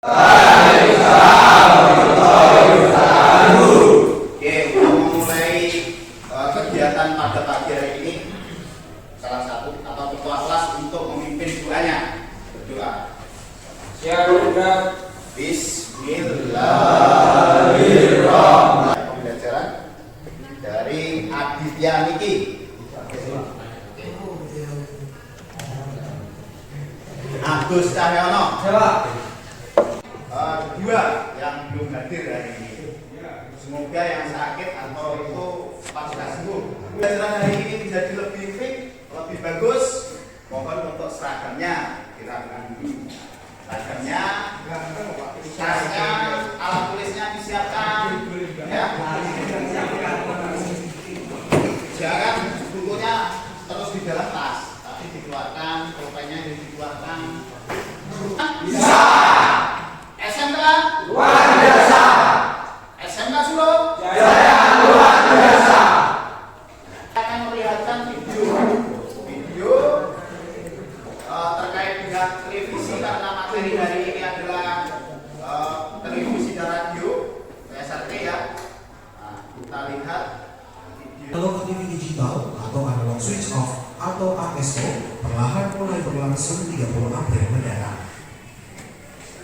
Oke, mulai kegiatan pada pagi hari ini, salah satu atau ketua kelas untuk memimpin doanya. Berdoa. Siap, Ustaz. Bismillahirrahmanirrahim. Pembelajaran dari Aditya Niki. Agus Cahyono. Dua yang belum hadir hari ini. Semoga yang sakit atau itu pasca sembuh. Pembelajaran hari ini menjadi lebih fit, lebih bagus. Mohon untuk seragamnya dirapikan dulu. Seragamnya, tasnya, alat tulisnya disiapkan. Ya. Jangan bukunya terus di dalam tas, tapi dikeluarkan, pulpennya dikeluarkan. Bisa. SMK luar biasa. SMK Solo jaya luar biasa. Akan melihatkan video terkait dengan televisi karena materi hari ini adalah televisi dan radio SRT ya. Nah, kita lihat video. Kalau TV digital atau analog switch off atau ASO perlahan mulai berlangsung 30 April mendatang.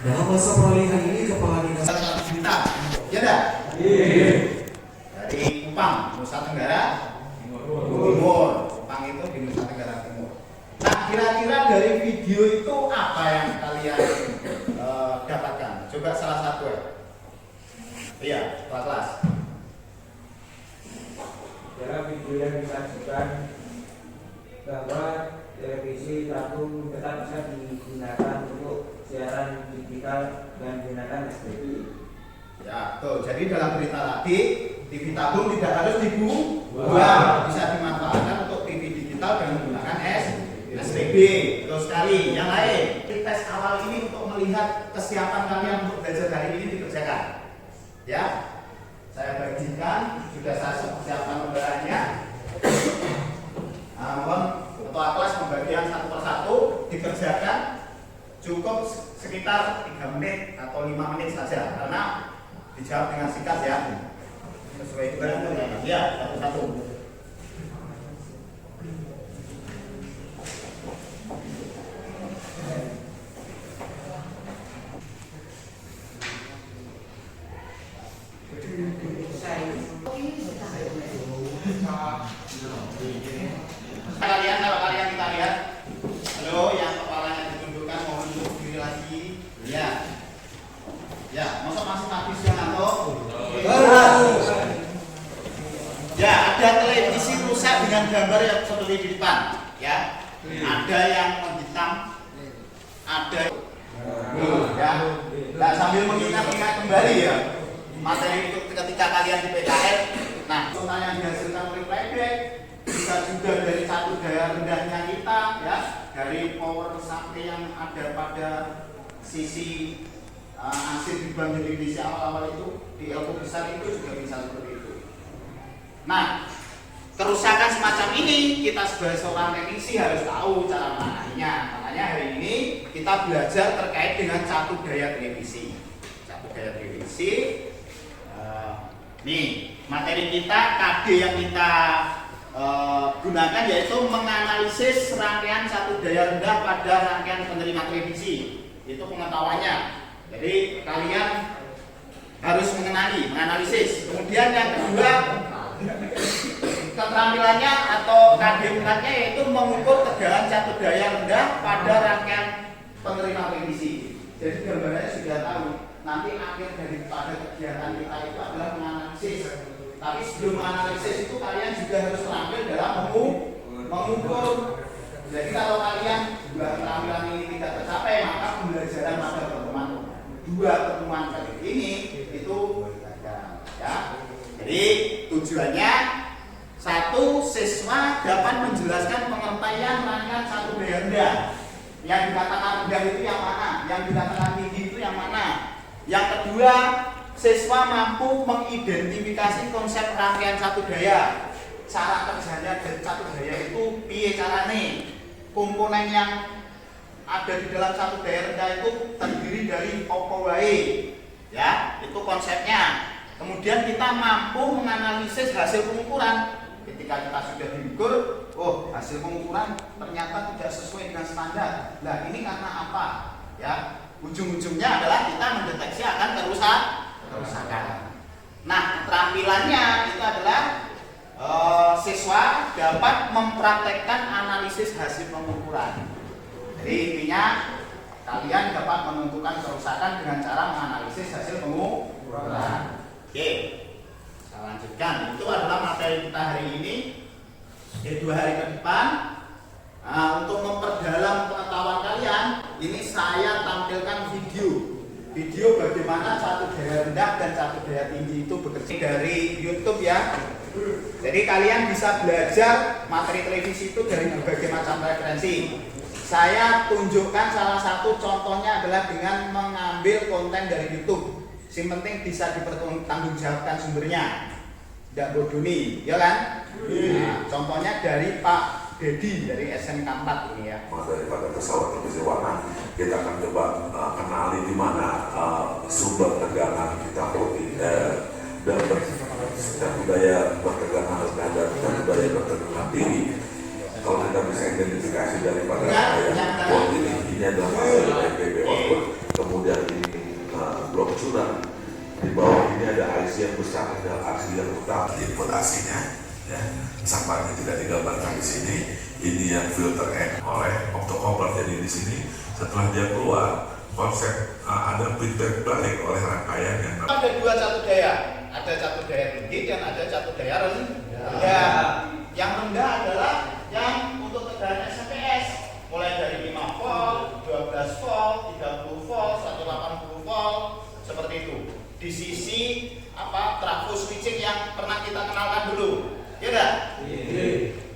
Dalam masa peralihan ini Kepala Dinas ya dah? Dari Kupang, Nusa Tenggara Timur. Kupang itu di Nusa Tenggara Timur. Nah, kira-kira dari video itu apa yang kalian dapatkan? Coba salah satu ya. Iya, kelas. Dalam video yang disajikan bahwa televisi tabung tetap bisa digunakan untuk siaran digital dan menggunakan STB. Ya, tuh. Jadi dalam berita tadi, TV tabung tidak harus dibuang, bisa dimanfaatkan untuk TV digital dan menggunakan STB. Betul sekali. Yang lain, tes awal ini untuk melihat kesiapan kalian untuk belajar hari ini dikerjakan. Ya, saya bagikan, sudah saya siapkan lembarannya. Mohon ketua kelas pembagian satu persatu dikerjakan. Cukup sekitar 3 menit atau 5 menit saja, karena dijawab dengan singkat ya, sesuai dengan ya satu-satu. Kalau kalian kita lihat, halo, yang kepalanya ditundukkan mohon untuk diri lagi. Ya, masa masih habis yang atau? Ya, ada televisi rusak dengan gambar yang seperti di depan, ya. Ada yang hitam, ada ya. Nah, sambil mengingat-ingat kembali ya materi itu ketika kalian di PKR. Nah, contoh yang dihasilkan oleh playback bisa juga dari satu daya rendahnya kita ya, dari power supply yang ada pada sisi asir di bank Indonesia awal-awal itu di elko besar itu juga bisa seperti itu. Nah, kerusakan semacam ini kita sebagai seorang teknisi harus tahu cara menanganinya. Makanya hari ini kita belajar terkait dengan satu daya televisi. Satu daya televisi. Nih, materi kita KD yang kita gunakan yaitu menganalisis rangkaian satu daya rendah pada rangkaian penerima televisi. Itu pengetahuannya. Jadi kalian harus menganalisis. Kemudian yang kedua, keterampilannya atau KD-nya yaitu mengukur tegangan satu daya rendah pada rangkaian penerima televisi. Jadi gambarannya sudah tahu. Nanti akhir daripada kegiatan kita itu adalah menganalisis. Tapi sebelum menganalisis itu kalian juga harus terampil dalam mengukur. Jadi kalau kalian juga keterampilan ini tidak tercapai, maka pembelajaran pada pertemuan kali ini itu gagal. Ya. Jadi tujuannya satu, siswa dapat menjelaskan pengertian rangkaian satu daya rendah. Yang dikatakan rendah itu yang mana? Yang dikatakan tinggi itu yang mana? Yang kedua, siswa mampu mengidentifikasi konsep rangkaian satu daya. Cara kerjanya dari satu daya itu piye carane? Komponen yang ada di dalam satu daya rendah itu terdiri dari apa wae. Ya, itu konsepnya. Kemudian kita mampu menganalisis hasil pengukuran. Ketika kita sudah diukur, oh hasil pengukuran ternyata tidak sesuai dengan standar. Nah ini karena apa? Ya, ujung-ujungnya adalah kita mendeteksi akan kerusakan. Nah keterampilannya itu adalah siswa dapat mempraktekkan analisis hasil pengukuran. Jadi intinya kalian dapat menentukan kerusakan dengan cara menganalisis hasil pengukuran. Oke, saya lanjutkan. Itu adalah materi kita hari ini. Di 2 hari ke depan, untuk memperdalam pengetahuan kalian, ini saya tampilkan video bagaimana satu daya rendah dan satu daya tinggi itu bekerja dari YouTube ya. Jadi kalian bisa belajar materi televisi itu dari berbagai macam referensi. Saya tunjukkan salah satu contohnya adalah dengan mengambil konten dari YouTube. Yang penting bisa dipertanggungjawabkan sumbernya, tidak bodoni, ya kan? Nah, contohnya dari Pak Dedi dari SMK 4 ini ya. Daripada pesawat televisi warna, kita akan coba kenali di mana sumber tegangan kita dan budaya bertegangan rendah dan budaya bertegangan tinggi. Kalau kita bisa identifikasi daripada ini adalah hasil dari PB output, kemudian ini blok curang, di bawah ini ada IC yang besar dan IC yang utama. Input AC-nya, ya, sampahnya tidak digambarkan di sini. Ini yang filter oleh optocoupler. Jadi di sini setelah dia keluar, konsep ada feedback balik oleh rangkaian yang ada 2 catu daya, ada catu daya tinggi dan ada catu daya rendah. Yang rendah adalah yang untuk tegangan SPS mulai dari 5 volt, 12 volt, 30 volt, 180 volt seperti itu. Di sisi trafo switching yang pernah kita kenalkan dulu, ya enggak?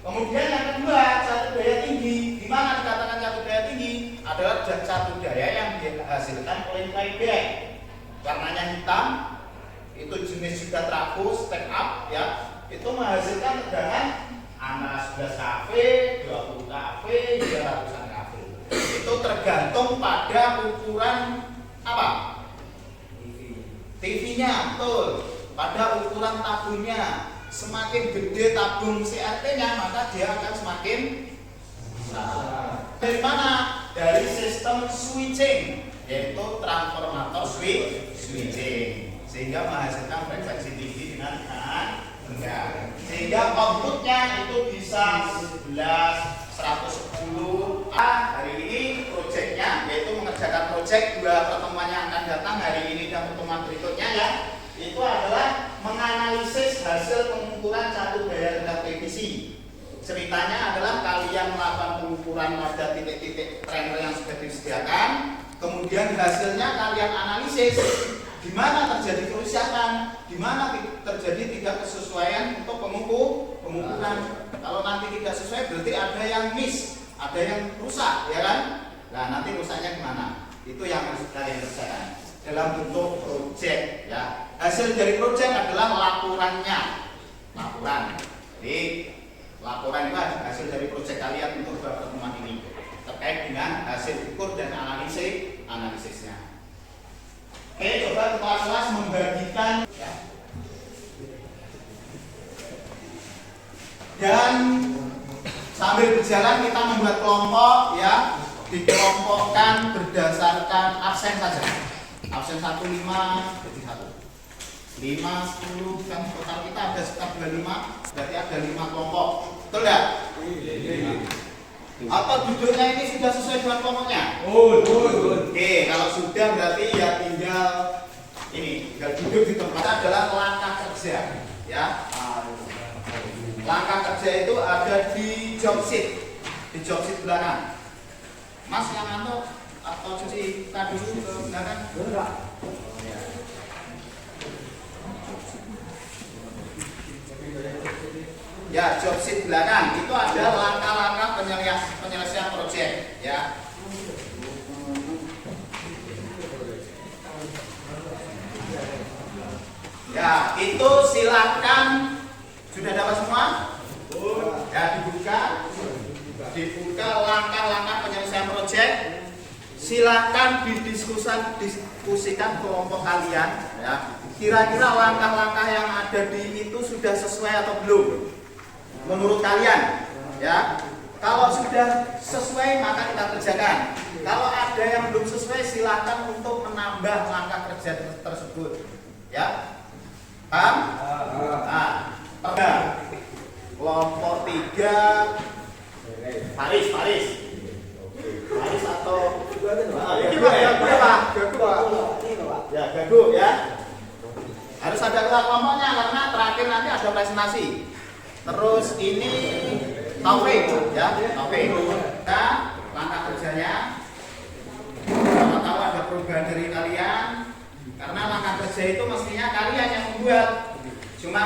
Kemudian yang kedua, catu daya tinggi. Di mana dikatakan catu daya tinggi? Adalah catu daya yang dihasilkan oleh playback. Warnanya hitam, itu jenis juga trafo stack up ya. Itu menghasilkan tegangan antara 11 kV, 20 kV, 300-an kV. Itu tergantung pada ukuran apa? TV-nya, betul. Pada ukuran tabungnya. Semakin gede tabung CRT-nya, maka dia akan semakin besar. Dari mana? Dari sistem switching, yaitu transformator switching, sehingga menghasilkan frekuensi tinggi dengan tegangan rendah. Sehingga outputnya itu bisa 11, 110. Hari ini proyeknya, yaitu mengerjakan proyek 2 pertemuan yang akan datang hari ini dan pertemuan berikutnya ya. Itu adalah menganalisis hasil pengukuran catu daya rendah televisi. Ceritanya adalah kalian melakukan pengukuran pada titik-titik trainer yang sudah disediakan, kemudian hasilnya kalian analisis di mana terjadi kerusakan, di mana terjadi tidak kesesuaian untuk pengukuran. Kalau nanti tidak sesuai berarti ada yang miss, ada yang rusak, ya kan? Nah nanti rusaknya gimana? Itu yang harus kalian kerjakan dalam bentuk proyek ya. Hasil dari proyek adalah laporannya. Jadi laporan itu hasil dari proyek kalian untuk pertemuan ini terkait dengan hasil ukur dan analisisnya. Oke, coba kelas-kelas membagikan ya. Dan sambil berjalan kita membuat kelompok ya, dikelompokkan berdasarkan absen saja. Absen 1, 5 jadi 1. 5, 10 kan total kita ada sekitar 25, berarti ada 5 kelompok. Betul enggak? Atau duduknya ini sudah sesuai dengan kelompoknya? Oke, kalau sudah berarti ya tinggal duduk di tempat. Adalah langkah kerja ya. Langkah kerja itu ada di job sheet belakang. Mas yang anu atau cuci tadi dulu ke belakang? Enggak. Ya, job sheet belakang itu ada langkah-langkah penyelesaian proyek ya. Ya, itu silakan. Sudah dapat semua? Ya, dibuka langkah-langkah penyelesaian proyek. silakan diskusikan kelompok kalian ya. Kira-kira langkah-langkah yang ada di itu sudah sesuai atau belum menurut kalian ya. Kalau sudah sesuai maka kita kerjakan. Kalau ada yang belum sesuai silakan untuk menambah langkah kerja tersebut ya. Paham? Nah, kelompok 3 Paris atau ini Pak ya gagu ya. Harus ada kelompoknya karena terakhir nanti ada presentasi. Terus ini Taufik ya, Taufik. Nah, langkah kerjanya tahu ada perubahan dari kalian karena langkah kerja itu mestinya kalian yang membuat. Cuma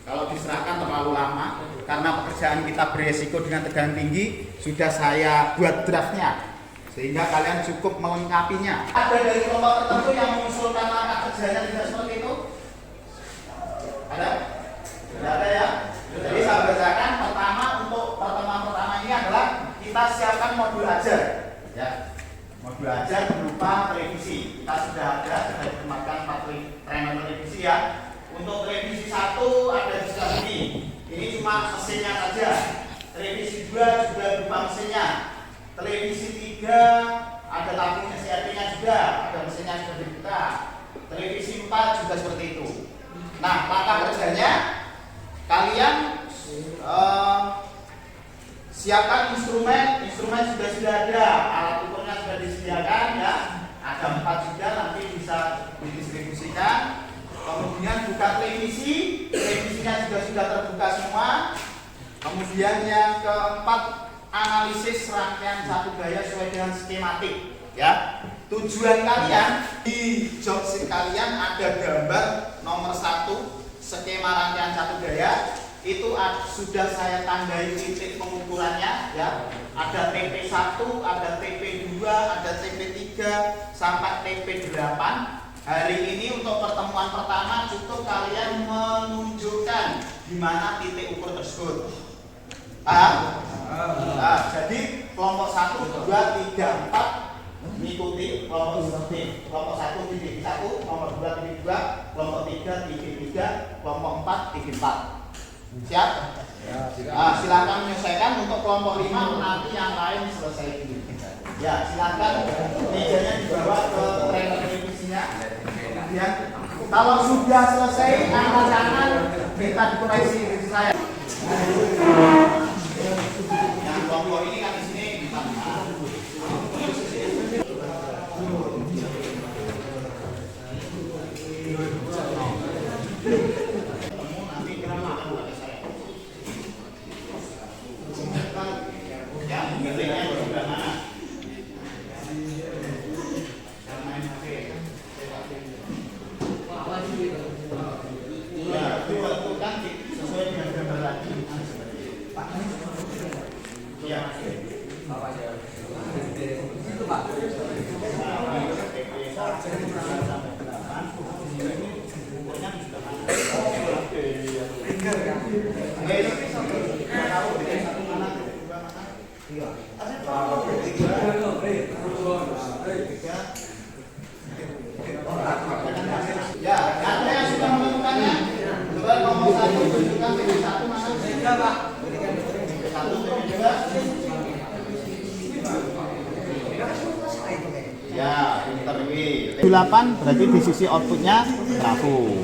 kalau diserahkan terlalu lama karena pekerjaan kita beresiko dengan tegangan tinggi, sudah saya buat draftnya sehingga kalian cukup melengkapinya. Ada dari kelompok tertentu yang mengusulkan langkah kerjanya tidak seperti itu? Ada? Tidak ada ya? Jadi saya bacakan. Pertama, untuk pertemuan pertama ini adalah kita siapkan modul ajar ya. Modul ajar berupa revisi. Kita sudah ditempatkan 4 trainer revisi ya. Untuk revisi 1 ada di sebelah sini. Ini cuma mesinnya saja. Revisi 2 juga berupa mesinnya. Televisi 3 ada tabung SRP-nya juga, ada mesinnya sudah dibuka. Televisi 4 juga seperti itu. Nah, langkah kerjanya kalian siapkan instrumen sudah ada, alat ukurnya sudah disediakan ya. Ada 4 juga, nanti bisa didistribusikan. Kemudian buka televisinya juga sudah terbuka semua. Kemudian yang keempat, analisis rangkaian satu gaya sesuai dengan skematik ya. Tujuan kalian di job sheet kalian ada gambar nomor 1 skema rangkaian satu gaya itu sudah saya tandai titik pengukurannya ya. Ada TP1, ada TP2, ada TP3 sampai TP8. Hari ini untuk pertemuan pertama cukup kalian menunjukkan di mana titik ukur tersebut. Nah, jadi kelompok 1, 2, 3, 4 mengikuti kelompok seperti kelompok 1 titik 1, kelompok 2 titik 2, kelompok 3 titik 3, kelompok 4 titik 4. Siap? Nah, silakan menyelesaikan. Untuk kelompok 5 nanti yang lain selesai dulu. Ya, silakan mejanya dibawa ke trainer revisinya. Kemudian kalau sudah selesai angkat tangan kita dikoreksi revisi saya. Yang kelompok ini kan di sini kita nanti kenapa pada saya. Ya, nilainya sudah mana? Ya, ditentukan sesuai dengan gambar tadi. Ya. Itu Pak. Ya, ada yang sudah menentukannya. Coba nomor 1 tunjukkan TP1 mana? Tidak, Pak. TP1, TP2. Ya, pinter ini. 8 berarti di sisi outputnya trafo.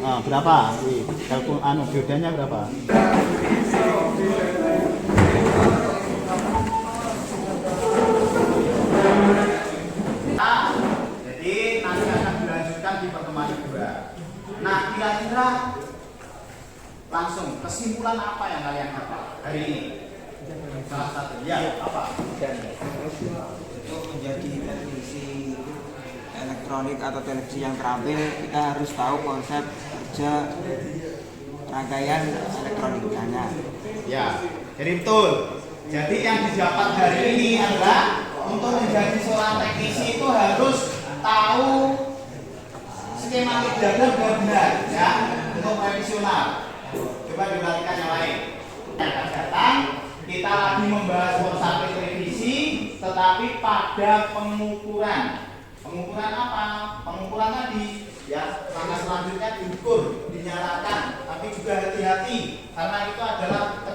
Berapa? Diodanya berapa? Jadi nanti akan dilanjutkan di pertemuan kedua. Nah, kira-kira langsung kesimpulan apa yang kalian dapat hari ini? Salah satu, ya apa? Untuk menjadi teknisi elektronik atau televisi yang terampil, kita harus tahu konsep kerja rangkaian elektronikanya. Ya, jadi betul. Jadi yang didapat hari ini adalah untuk menjadi seorang teknisi itu harus tahu skematik jaga benar-benar ya untuk profesional. Coba diperhatikan yang lain. Yang akan datang kita lagi membahas konsep revisi. tetapi pada pengukuran apa? Pengukuran tadi ya, langkah selanjutnya diukur, dinyalakan, tapi juga hati-hati karena itu adalah